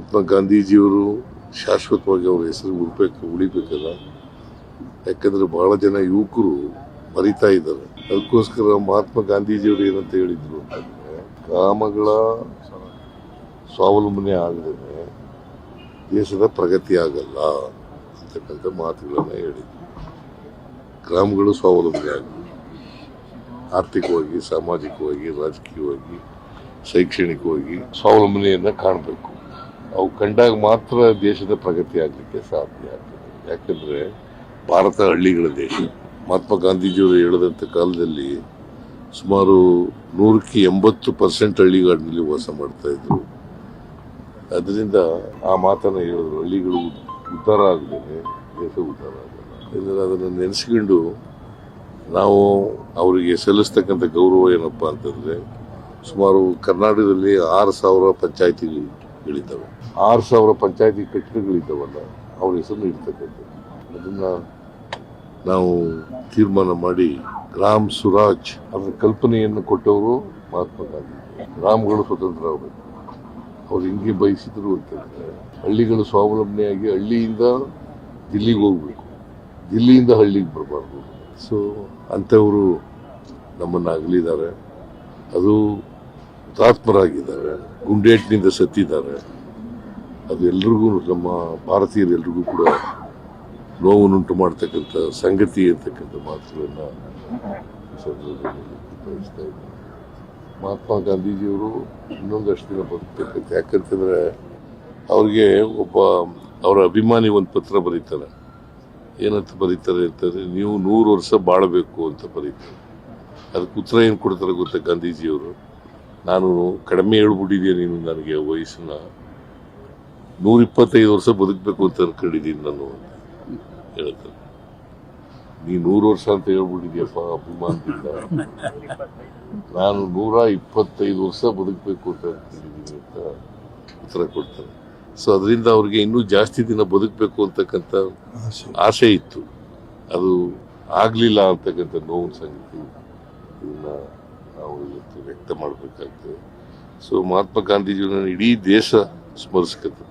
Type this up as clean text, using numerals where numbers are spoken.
ಮಹಾತ್ಮ ಗಾಂಧೀಜಿಯವರು ಶಾಶ್ವತವಾಗಿ ಅವ್ರ ಹೆಸರು ಉಳಿಬೇಕಲ್ಲ. ಯಾಕಂದ್ರೆ ಬಹಳ ಜನ ಯುವಕರು ಮರಿತಾ ಇದ್ದಾರೆ. ಅದಕ್ಕೋಸ್ಕರ ಮಹಾತ್ಮ ಗಾಂಧೀಜಿಯವರು ಏನಂತ ಹೇಳಿದ್ರು ಅಂತಂದ್ರೆ, ಗ್ರಾಮಗಳ ಸ್ವಾವಲಂಬನೆ ಆಗದೇ ದೇಶದ ಪ್ರಗತಿ ಆಗಲ್ಲ ಅಂತಕ್ಕಂಥ ಮಾತುಗಳನ್ನ ಹೇಳಿದ್ರು. ಗ್ರಾಮಗಳು ಸ್ವಾವಲಂಬನೆ ಆಗಬೇಕು, ಆರ್ಥಿಕವಾಗಿ, ಸಾಮಾಜಿಕವಾಗಿ, ರಾಜಕೀಯವಾಗಿ, ಶೈಕ್ಷಣಿಕವಾಗಿ ಸ್ವಾವಲಂಬನೆಯನ್ನ ಕಾಣಬೇಕು. ಅವು ಕಂಡಾಗ ಮಾತ್ರ ದೇಶದ ಪ್ರಗತಿ ಆಗಲಿಕ್ಕೆ ಸಾಧ್ಯ ಆಗ್ತದೆ. ಯಾಕಂದ್ರೆ ಭಾರತ ಹಳ್ಳಿಗಳ ದೇಶ. ಮಹಾತ್ಮ ಗಾಂಧೀಜಿಯವರು ಹೇಳಿದಂಥ ಕಾಲದಲ್ಲಿ ಸುಮಾರು 180% ಹಳ್ಳಿಗಾಡಿನಲ್ಲಿ ವಾಸ ಮಾಡ್ತಾ ಇದ್ರು. ಅದರಿಂದ ಆ ಮಾತನ್ನ ಹೇಳಿದ್ರು, ಹಳ್ಳಿಗಳು ಉದ್ಧಾರ ಆಗದೇನೆ ದೇಶ ಉದ್ಧಾರ ಆಗಲ್ಲ. ಅದನ್ನು ನೆನೆಸ್ಕೊಂಡು ನಾವು ಅವರಿಗೆ ಸಲ್ಲಿಸ್ತಕ್ಕಂಥ ಗೌರವ ಏನಪ್ಪಾ ಅಂತಂದ್ರೆ, ಸುಮಾರು ಕರ್ನಾಟಕದಲ್ಲಿ 6,000 ಪಂಚಾಯತಿಗಳಿದ್ದಾವೆ. 6,000 ಪಂಚಾಯತಿ ಕಟ್ಟಡಗಳಿದ್ದಾವಲ್ಲ, ಅವ್ರ ಹೆಸರನ್ನು ಇಡ್ತಕ್ಕಂಥದ್ದು. ಅದನ್ನ ನಾವು ತೀರ್ಮಾನ ಮಾಡಿ ಗ್ರಾಮ್ ಸುರಾಜ್ ಅದರ ಕಲ್ಪನೆಯನ್ನು ಕೊಟ್ಟವರು ಮಹಾತ್ಮ ಗಾಂಧಿ. ಗ್ರಾಮಗಳು ಸ್ವತಂತ್ರ ಆಗಬೇಕು. ಅವ್ರು ಹಿಂಗೆ ಬಯಸಿದ್ರು ಅಂತಂದ್ರೆ, ಹಳ್ಳಿಗಳು ಸ್ವಾವಲಂಬನೆಯಾಗಿ ಹಳ್ಳಿಯಿಂದ ದಿಲ್ಲಿಗೆ ಹೋಗ್ಬೇಕು, ದಿಲ್ಲಿಯಿಂದ ಹಳ್ಳಿಗೆ ಬರಬಾರ್ದು. ಸೊ ಅಂಥವರು ನಮ್ಮನ್ನು ಅಗಲಿದ್ದಾರೆ. ಅದು ಹುತಾತ್ಮರಾಗಿದ್ದಾರೆ, ಗುಂಡೇಟಿನಿಂದ ಸತ್ತಿದ್ದಾರೆ. ಅದು ಎಲ್ರಿಗೂ, ನಮ್ಮ ಭಾರತೀಯರೆಲ್ರಿಗೂ ಕೂಡ ನೋವನ್ನುಂಟು ಮಾಡ್ತಕ್ಕಂಥ ಸಂಗತಿ ಅಂತಕ್ಕಂಥ ಮಾತುಗಳನ್ನ ಬಯಸ್ತಾ ಇದ್ದಾರೆ. ಮಹಾತ್ಮ ಗಾಂಧೀಜಿಯವರು ಇನ್ನೊಂದಷ್ಟು ದಿನ ಬದುಕಬೇಕಂತ. ಯಾಕಂತಂದ್ರೆ ಅವ್ರಿಗೆ ಅವರ ಅಭಿಮಾನಿ ಒಂದು ಪತ್ರ ಬರೀತಾರೆ. ಏನಂತ ಬರೀತಾರೆ ಅಂತಂದ್ರೆ, ನೀವು 100 ವರ್ಷ ಬಾಳಬೇಕು ಅಂತ ಬರೀತಾರೆ. ಅದಕ್ಕೆ ಉತ್ತರ ಏನು ಕೊಡ್ತಾರೆ ಗೊತ್ತಾ ಗಾಂಧೀಜಿಯವರು? ನಾನು ಕಡಿಮೆ ಹೇಳ್ಬಿಟ್ಟಿದ್ದೀನಿ, ನೀನು ನನಗೆ ವಯಸ್ಸನ್ನ 125 ವರ್ಷ ಬದುಕಬೇಕು ಅಂತ ಅನ್ಕೊಂಡಿದ್ದೀನಿ ನಾನು ಅಂತ ಹೇಳ್ತಾರೆ. ನೀ 100 ವರ್ಷ ಅಂತ ಹೇಳ್ಬಿಟ್ಟಿದ್ಯಪ್ಪ ಅಭಿಮಾನದಿಂದ, ನಾನು 125 ವರ್ಷ ಬದುಕಬೇಕು ಅಂತ ಅನ್ಕೊಂಡಿದ್ದೀನಿ ಅಂತ ಉತ್ತರ ಕೊಡ್ತಾರೆ. ಸೊ ಅದರಿಂದ ಅವ್ರಿಗೆ ಇನ್ನೂ ಜಾಸ್ತಿ ದಿನ ಬದುಕಬೇಕು ಅಂತಕ್ಕಂಥ ಆಸೆ ಇತ್ತು. ಅದು ಆಗ್ಲಿಲ್ಲ ಅಂತಕ್ಕಂಥ ನೋವಿನ ಸಂಗತಿ. ಇದನ್ನ ನಾವು ಇವತ್ತು ವ್ಯಕ್ತ ಮಾಡಬೇಕಾಗ್ತದೆ. ಸೊ ಮಹಾತ್ಮ ಗಾಂಧೀಜಿಯವರನ್ನ ಇಡೀ ದೇಶ ಸ್ಮರಿಸ್ಕೊತದೆ.